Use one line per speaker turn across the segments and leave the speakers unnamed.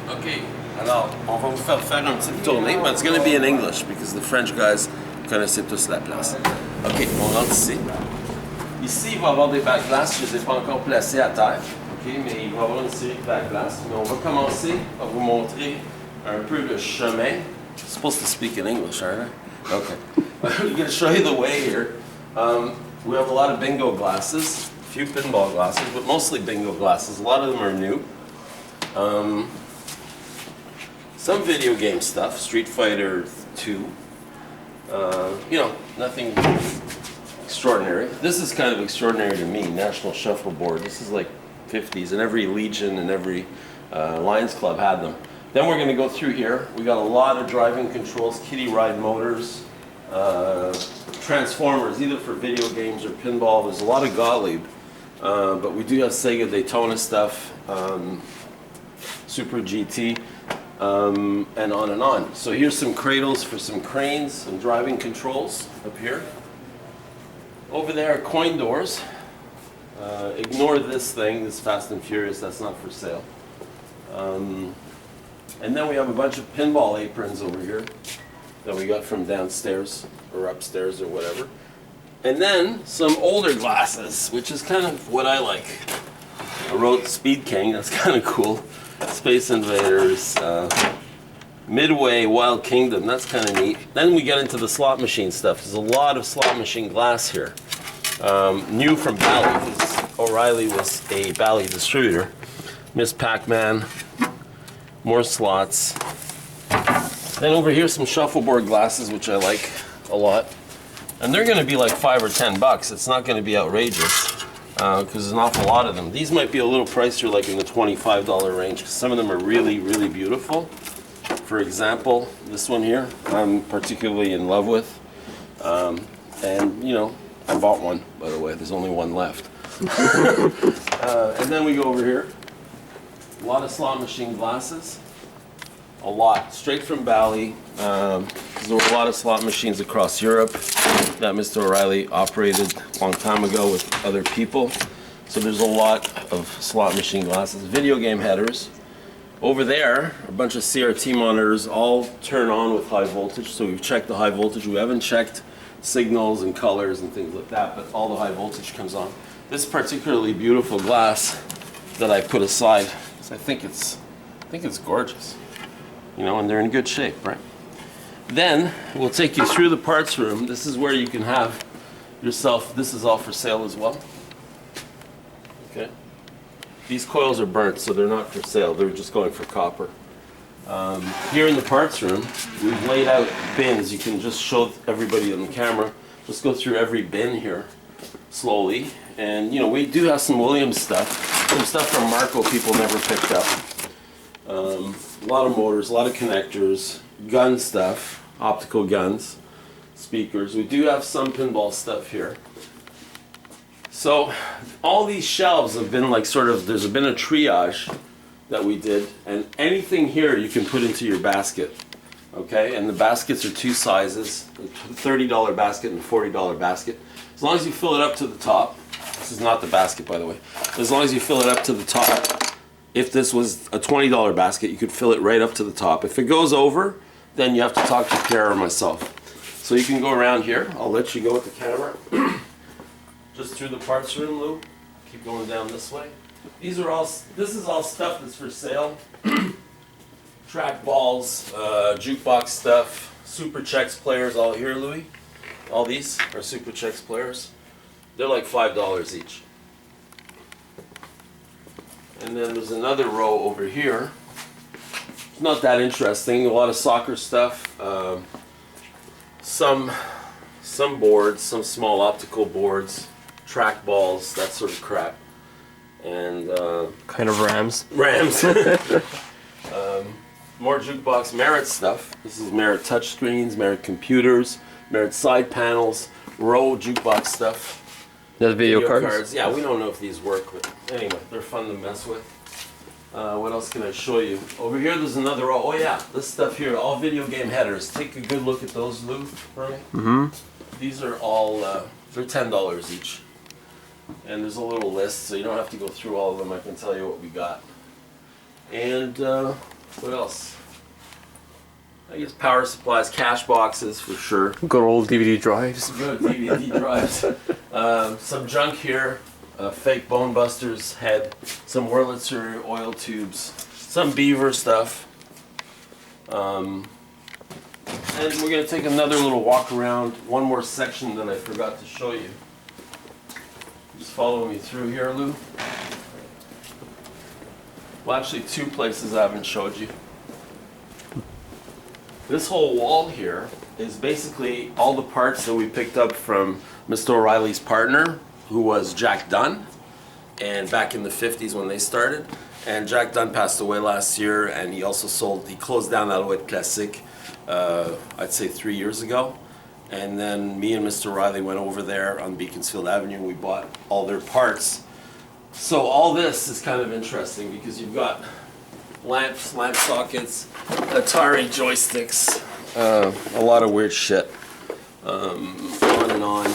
Ok, alors on va vous faire une petite tournée, but it's going to be in English because the French guys connaissaient tous la place. Ok, on rentre ici. Ici, il va y avoir des backglass, je ne les ai pas encore placés à terre, ok, mais il va y avoir une série de backglass. Mais on va commencer à vous montrer un peu le chemin. I'm supposed to speak in English, aren't I? Okay. I'm going to show you the way here. We have a lot of bingo glasses, a few pinball glasses, but mostly bingo glasses. A lot of them are new. Some video game stuff, Street Fighter 2. You know, nothing extraordinary. This is kind of extraordinary to me, National Shuffleboard. This is like 50s, and every Legion and every Lions Club had them. Then we're going to go through here. We got a lot of driving controls, kiddie ride motors, transformers, either for video games or pinball. There's a lot of Gottlieb, but we do have Sega Daytona stuff, Super GT, and on and on. So here's some cradles for some cranes, some driving controls up here. Over there are coin doors. Ignore this thing, this Fast and Furious, that's not for sale. And then we have a bunch of pinball aprons over here that we got from downstairs or upstairs or whatever. And then some older glasses, which is kind of what I like. I wrote Speed King, that's kind of cool. Space Invaders, Midway, Wild Kingdom, that's kind of neat. Then we get into the slot machine stuff. There's a lot of slot machine glass here. New from Bally, because O'Reilly was a Bally distributor. Miss Pac-Man, more slots. Then over here some shuffleboard glasses, which I like a lot. And they're going to be like $5 or $10. It's not going to be outrageous because there's an awful lot of them. These might be a little pricier, like in the $25 range, because some of them are really, really beautiful. For example, this one here, I'm particularly in love with. And, you know, I bought one, by the way. There's only one left. And then we go over here. A lot of slot machine glasses. A lot. Straight from Bally. There were a lot of slot machines across Europe that Mr. O'Reilly operated a long time ago with other people. So there's a lot of slot machine glasses. Video game headers. Over there, a bunch of CRT monitors, all turn on with high voltage. So we've checked the high voltage. We haven't checked signals and colors and things like that, but all the high voltage comes on. This particularly beautiful glass that I put aside, I think it's gorgeous, you know, and they're in good shape, right? Then we'll take you through the parts room. This is where you can have yourself. This is all for sale as well. Okay. These coils are burnt, so they're not for sale. They're just going for copper. Here in the parts room, we've laid out bins. You can just show everybody on the camera. Just go through every bin here slowly. And, you know, we do have some Williams stuff. Some stuff from Marco people never picked up. A lot of motors, a lot of connectors, gun stuff, optical guns, speakers. We do have some pinball stuff here. So all these shelves have been like sort of, there's been a triage that we did, and anything here you can put into your basket, okay? And the baskets are two sizes, a $30 basket and a $40 basket. As long as you fill it up to the top, this is not the basket by the way, as long as you fill it up to the top, if this was a $20 basket, you could fill it right up to the top. If it goes over, then you have to talk to Pierre or myself. So you can go around here, I'll let you go with the camera. Just through the parts room, Lou. Keep going down this way. These are all. This is all stuff that's for sale. Track balls, jukebox stuff, Super Chex players. All here, Louis. All these are Super Chex players. They're like $5 each. And then there's another row over here. It's not that interesting. A lot of soccer stuff. Some boards, some small optical boards. Track balls, that sort of crap, and
kind of Rams.
More jukebox Merit stuff. This is Merit touchscreens, Merit computers, Merit side panels, Row jukebox stuff.
There's video cards.
Yeah, we don't know if these work, but anyway, they're fun to mess with. What else can I show you? Over here, there's another row. Oh yeah, this stuff here, all video game headers. Take a good look at those, Lou, for me.
Mm-hmm.
These are all they're $10 each. And there's a little list, so you don't have to go through all of them. I can tell you what we got. And What else? I guess power supplies, cash boxes for sure.
Good old DVD drives.
Good DVD drives. Some junk here. Fake Bone Busters head. Some Wurlitzer oil tubes. Some Beaver stuff. And we're going to take another little walk around. One more section that I forgot to show you. Just follow me through here, Lou. Well, actually, two places I haven't showed you. This whole wall here is basically all the parts that we picked up from Mr. O'Reilly's partner, who was Jack Dunn, and back in the 50s when they started. And Jack Dunn passed away last year, and he closed down Alouette Classic, I'd say 3 years ago. And then me and Mr. O'Reilly went over there on Beaconsfield Avenue, and we bought all their parts. So all this is kind of interesting because you've got lamps, lamp sockets, Atari joysticks, a lot of weird shit, on and on.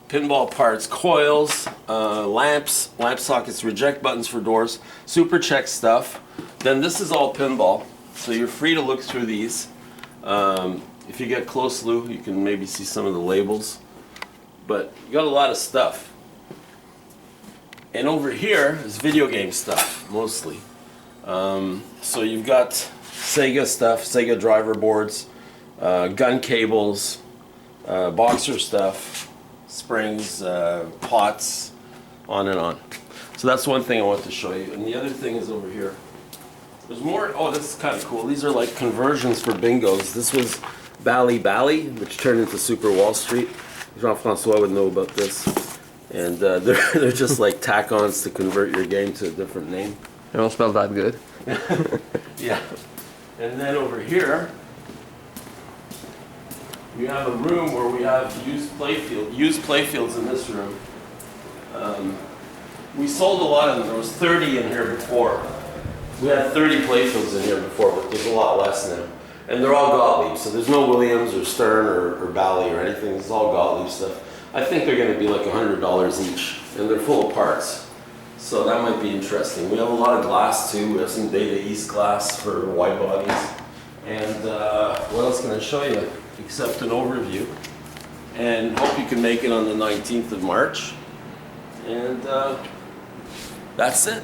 Pinball parts, coils, lamps, lamp sockets, reject buttons for doors, super check stuff. Then this is all pinball, so you're free to look through these. If you get close, Lou, you can maybe see some of the labels. But you got a lot of stuff. And over here is video game stuff, mostly. So you've got Sega stuff, Sega driver boards, gun cables, boxer stuff, springs, pots, on and on. So that's one thing I want to show you. And the other thing is over here. There's more. Oh, this is kind of cool. These are like conversions for bingos. This was Bally Bally, which turned into Super Wall Street. Jean-Francois would know about this. And they're just like tack-ons to convert your game to a different name.
They don't smell that good.
Yeah. And then over here, we have a room where we have used playfields in this room. We sold a lot of them. There was 30 in here before. We had 30 playfields in here before, but there's a lot less now. And they're all Gottlieb, so there's no Williams or Stern or Bally or anything. It's all Gottlieb stuff. I think they're going to be like $100 each, and they're full of parts. So that might be interesting. We have a lot of glass too. We have some Data East glass for wide bodies. And what else can I show you except an overview? And hope you can make it on the 19th of March. And that's it.